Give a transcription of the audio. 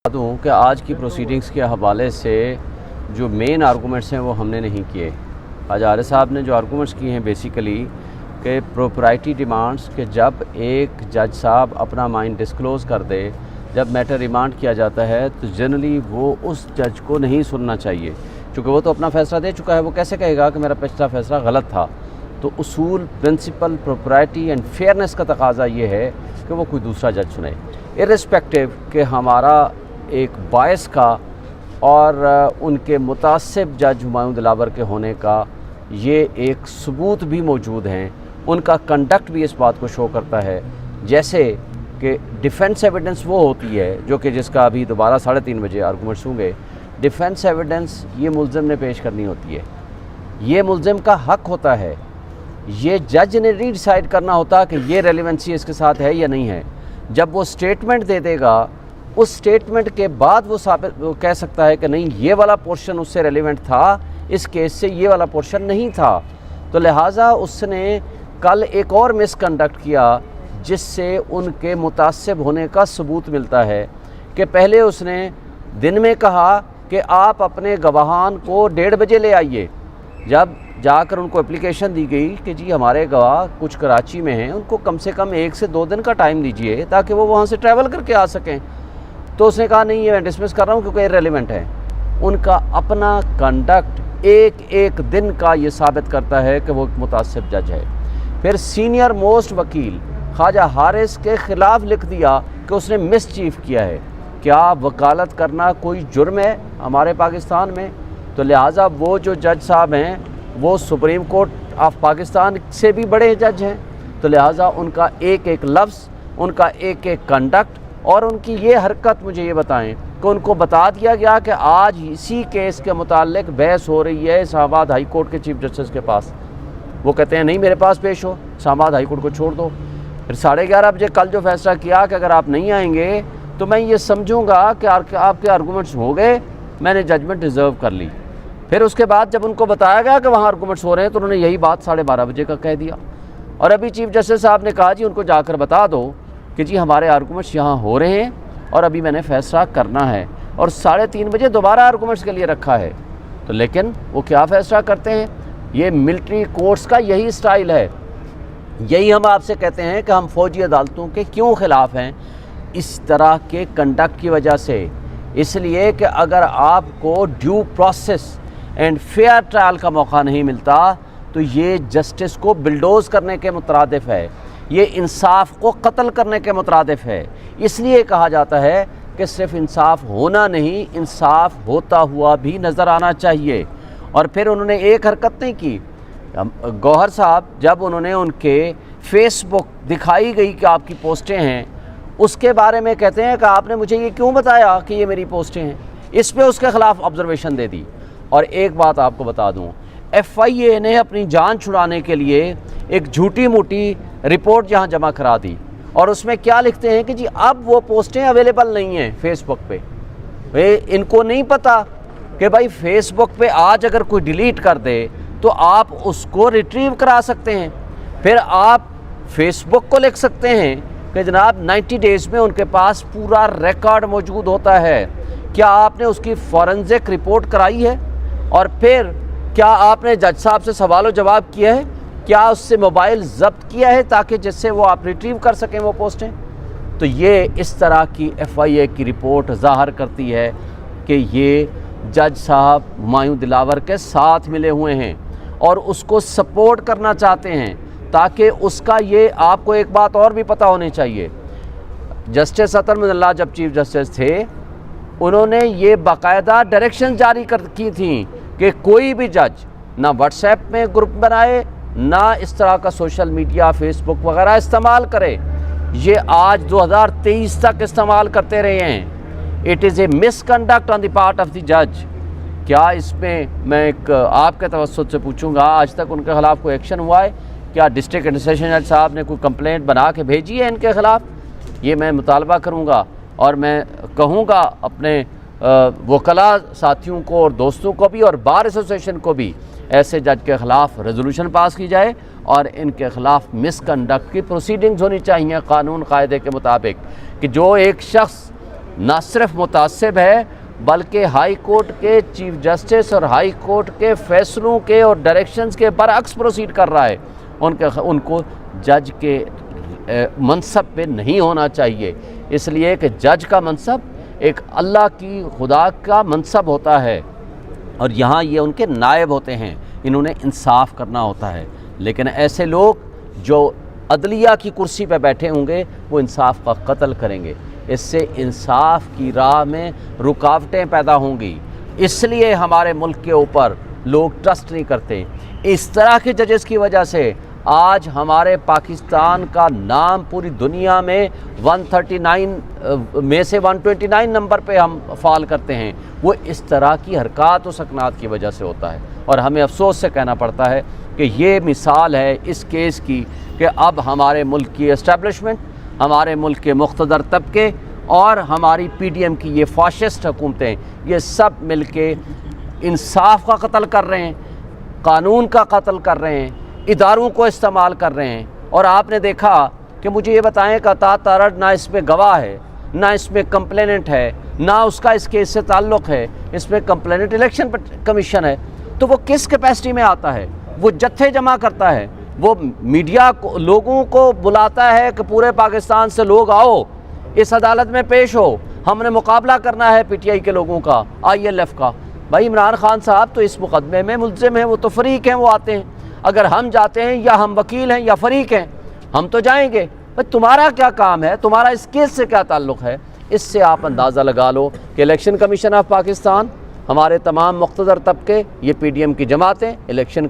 बता दूँ कि आज की प्रोसीडिंग्स के हवाले से जो मेन आर्गूमेंट्स हैं वो हमने नहीं किए। आज आर्य साहब ने जो आर्गूमेंट्स किए हैं बेसिकली कि प्रोपराइटी डिमांड्स कि जब एक जज साहब अपना माइंड डिस्क्लोज़ कर दे, जब मैटर रिमांड किया जाता है तो जनरली वो उस जज को नहीं सुनना चाहिए, क्योंकि वो तो अपना फ़ैसला दे चुका है। वो कैसे कहेगा कि मेरा पिछला फ़ैसला गलत था। तो उसूल, प्रिंसिपल, प्रोपराइटी एंड फेयरनेस का तकाजा ये है कि वो कोई दूसरा जज सुने, इर्रिस्पेक्टिव कि हमारा एक बायस का और उनके मुतासिब जज हुमायूं दिलावर के होने का ये एक सबूत भी मौजूद हैं। उनका कंडक्ट भी इस बात को शो करता है, जैसे कि डिफेंस एविडेंस वो होती है जो कि जिसका अभी दोबारा 3:30 बजे आर्गूमेंट्स होंगे। डिफेंस एविडेंस ये मुल्ज़िम ने पेश करनी होती है, ये मुल्ज़िम का हक होता है, ये जज ने नहीं डिसाइड करना होता कि ये रेलिवेंसी इसके साथ है या नहीं है। जब वो स्टेटमेंट दे देगा, उस स्टेटमेंट के बाद वो कह सकता है कि नहीं, ये वाला पोर्शन उससे रेलिवेंट था, इस केस से ये वाला पोर्शन नहीं था। तो लिहाजा उसने कल एक और मिसकंडक्ट किया जिससे उनके मुतासिब होने का सबूत मिलता है कि पहले उसने दिन में कहा कि आप अपने गवाहान को 1:30 बजे ले आइए। जब जाकर उनको एप्लीकेशन दी गई कि जी हमारे गवाह कुछ कराची में हैं, उनको कम से कम 1 से 2 दिन का टाइम दीजिए ताकि वो वहाँ से ट्रैवल करके आ सकें, तो उसने कहा नहीं, ये मैं डिसमिस कर रहा हूँ क्योंकि इर्रेलेवेंट है। उनका अपना कंडक्ट एक एक दिन का ये साबित करता है कि वो एक मुतासिब जज है। फिर सीनियर मोस्ट वकील ख्वाजा हारिस के ख़िलाफ़ लिख दिया कि उसने मिसचीफ किया है। क्या वकालत करना कोई जुर्म है हमारे पाकिस्तान में? तो लिहाजा वो जो जज साहब हैं वो सुप्रीम कोर्ट ऑफ पाकिस्तान से भी बड़े जज हैं। तो लिहाजा उनका एक एक लफ्ज़, उनका एक एक कंडक्ट और उनकी ये हरकत, मुझे ये बताएं कि उनको बता दिया गया कि आज इसी केस के मुताल्लिक बहस हो रही है इस्लामाबाद हाई कोर्ट के चीफ जस्टिस के पास। वो कहते हैं नहीं, मेरे पास पेश हो, इस्लामाबाद हाई कोर्ट को छोड़ दो। फिर 11:30 बजे कल जो फैसला किया कि अगर आप नहीं आएंगे तो मैं ये समझूंगा कि आपके आर्गूमेंट्स हो गए, मैंने जजमेंट रिज़र्व कर ली। फिर उसके बाद जब उनको बताया गया कि वहाँ आर्गूमेंट्स हो रहे हैं तो उन्होंने यही बात 12:30 बजे का कह दिया। और अभी चीफ जस्टिस साहब ने कहा जी उनको जाकर बता दो कि जी हमारे आर्गूमेंट्स यहाँ हो रहे हैं और अभी मैंने फ़ैसला करना है, और 3:30 बजे दोबारा आर्गूमेंट्स के लिए रखा है। तो लेकिन वो क्या फ़ैसला करते हैं? ये मिलिट्री कोर्ट्स का यही स्टाइल है। यही हम आपसे कहते हैं कि हम फ़ौजी अदालतों के क्यों ख़िलाफ़ हैं, इस तरह के कंडक्ट की वजह से। इसलिए कि अगर आपको due process and fair trial का मौका नहीं मिलता तो ये जस्टिस को बिल्डोज़ करने के मुतरादिफ है, ये इंसाफ को कत्ल करने के मुतरादिफ है। इसलिए कहा जाता है कि सिर्फ इंसाफ होना नहीं, इंसाफ होता हुआ भी नज़र आना चाहिए। और फिर उन्होंने एक हरकत नहीं की। गौहर साहब जब उन्होंने उनके फेसबुक दिखाई गई कि आपकी पोस्टें हैं, उसके बारे में कहते हैं कि आपने मुझे ये क्यों बताया कि ये मेरी पोस्टें हैं। इस पे उसके ख़िलाफ़ ऑब्जर्वेशन दे दी। और एक बात आपको बता दूं, FIA ने अपनी जान छुड़ाने के लिए एक झूठी मूठी रिपोर्ट यहाँ जमा करा दी, और उसमें क्या लिखते हैं कि जी अब वो पोस्टें अवेलेबल नहीं हैं फेसबुक पे। इनको नहीं पता कि भाई फेसबुक पे आज अगर कोई डिलीट कर दे तो आप उसको रिट्रीव करा सकते हैं। फिर आप फेसबुक को लिख सकते हैं कि जनाब 90 डेज़ में उनके पास पूरा रिकॉर्ड मौजूद होता है। क्या आपने उसकी फॉरेंसिक रिपोर्ट कराई है? और फिर क्या आपने जज साहब से सवाल जवाब किया है? क्या उससे मोबाइल ज़ब्त किया है ताकि जिससे वो आप रिट्रीव कर सकें वो पोस्टें? तो ये इस तरह की FIA की रिपोर्ट ज़ाहिर करती है कि ये जज साहब हुमायूं दिलावर के साथ मिले हुए हैं और उसको सपोर्ट करना चाहते हैं, ताकि उसका ये आपको एक बात और भी पता होनी चाहिए। जस्टिस अतर मिनल्लाह जब चीफ जस्टिस थे, उन्होंने ये बाकायदा डायरेक्शन जारी की थी कि कोई भी जज ना व्हाट्सएप में ग्रुप बनाए, ना इस तरह का सोशल मीडिया फेसबुक वगैरह इस्तेमाल करे। ये आज 2023 तक इस्तेमाल करते रहे हैं। It is a misconduct on the part of the जज। क्या इसमें मैं एक आपके तवज्जुह से पूछूंगा, आज तक उनके ख़िलाफ़ कोई एक्शन हुआ है? क्या डिस्ट्रिक्ट एडमिनिस्ट्रेशन जज साहब ने कोई कंप्लेंट बना के भेजी है इनके ख़िलाफ़? ये मैं मुतालबा करूँगा और मैं कहूँगा अपने वकला साथियों को और दोस्तों को भी और बार एसोसिएशन को भी, ऐसे जज के ख़िलाफ़ रेजोल्यूशन पास की जाए और इनके ख़िलाफ़ मिसकंडक्ट की प्रोसीडिंग्स होनी चाहिए कानून कायदे के मुताबिक, कि जो एक शख्स نہ صرف متعصب ہے بلکہ ہائی کورٹ کے چیف جسٹس اور ہائی کورٹ کے فیصلوں کے اور ڈائریکشنز کے برعکس پروسیڈ کر رہا ہے۔ ان کو جج کے منصب پہ نہیں ہونا چاہیے، اس لیے کہ جج کا منصب ایک اللہ کی خدا کا منصب ہوتا ہے، اور یہاں یہ ان کے نائب ہوتے ہیں، انہوں نے انصاف کرنا ہوتا ہے۔ لیکن ایسے لوگ جو عدلیہ کی کرسی پہ بیٹھے ہوں گے وہ انصاف کا قتل کریں گے، اس سے انصاف کی راہ میں رکاوٹیں پیدا ہوں گی۔ اس لیے ہمارے ملک کے اوپر لوگ ٹرسٹ نہیں کرتے۔ اس طرح کے ججز کی وجہ سے آج ہمارے پاکستان کا نام پوری دنیا میں 139 میں سے 129 نمبر پہ ہم فال کرتے ہیں، وہ اس طرح کی حرکات و سکنات کی وجہ سے ہوتا ہے۔ اور ہمیں افسوس سے کہنا پڑتا ہے کہ یہ مثال ہے اس کیس کی کہ اب ہمارے ملک کی اسٹیبلشمنٹ، ہمارے ملک کے مقتدر طبقے اور ہماری پی ڈی ایم کی یہ فاشسٹ حکومتیں، یہ سب مل کے انصاف کا قتل کر رہے ہیں، قانون کا قتل کر رہے ہیں، اداروں کو استعمال کر رہے ہیں۔ اور آپ نے دیکھا کہ مجھے یہ بتائیں کہ عطا تارڑ نہ اس میں گواہ ہے، نہ اس میں کمپلیننٹ ہے، نہ اس کا اس کیس سے تعلق ہے، اس میں کمپلیننٹ الیکشن کمیشن ہے، تو وہ کس کیپیسٹی میں آتا ہے؟ وہ جتھے جمع کرتا ہے، وہ میڈیا کو، لوگوں کو بلاتا ہے کہ پورے پاکستان سے لوگ آؤ، اس عدالت میں پیش ہو، ہم نے مقابلہ کرنا ہے پی ٹی آئی کے لوگوں کا، آئی ایل ایف کا۔ بھائی عمران خان صاحب تو اس مقدمے میں ملزم ہیں، وہ تو فریق ہیں، وہ آتے ہیں۔ اگر ہم جاتے ہیں یا ہم وکیل ہیں یا فریق ہیں، ہم تو جائیں گے۔ بھائی تمہارا کیا کام ہے؟ تمہارا اس کیس سے کیا تعلق ہے؟ اس سے آپ اندازہ لگا لو کہ الیکشن کمیشن آف پاکستان، ہمارے تمام مقتدر طبقے، یہ پی ڈی ایم کی جماعتیں، الیکشن